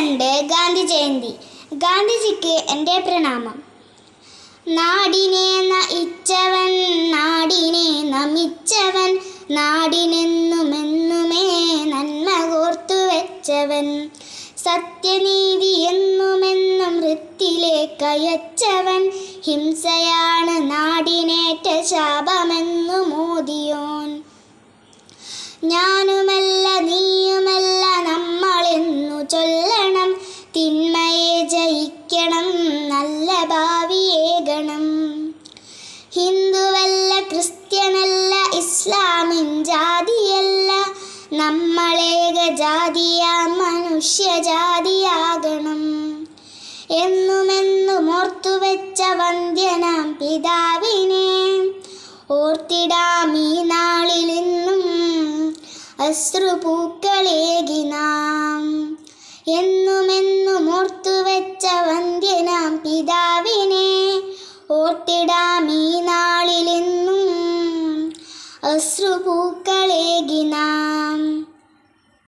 2 ഗാന്ധി ജയന്തി. ഗാന്ധിജിക്ക് എൻ്റെ പ്രണാമം. നാടിനെ നയിച്ചവൻ, നാടിനെ നമിച്ചവൻ, നാടിനെന്നുമെന്നുമേ നന്മ കോർത്തുവെച്ചവൻ, സത്യനീതി എന്നുമെന്നും വൃത്തിലേക്കയച്ചവൻ, ഹിംസയാണ് നാടിനേറ്റ ശാപമെന്നു മോദിയോൻ. ഞാനുമല്ല നീയുമല്ല നമ്മളെന്നു ചൊല്ലണം, തിന്മയെ ജയിക്കണം, നല്ല ഭാവിയേകണം. ഹിന്ദുവല്ല ക്രിസ്ത്യനല്ല ഇസ്ലാമിൻ ജാതിയല്ല, നമ്മളേക ജാതിയാം മനുഷ്യജാതിയാകണം. എന്നുമെന്നും ഓർത്തുവെച്ച വന്ദ്യനാം പിതാവിനെ ഓർത്തിടാം ഈ നാളിലെന്നും അശ്രുപൂക്കളേകി നാം. എന്നുമെന്നും ഓർത്തുവെച്ച വന്ദ്യനാം പിതാവിനെ ഓർത്തിടാം ഈ നാളിലെന്നും അശ്രുപൂക്കളേകി നാം.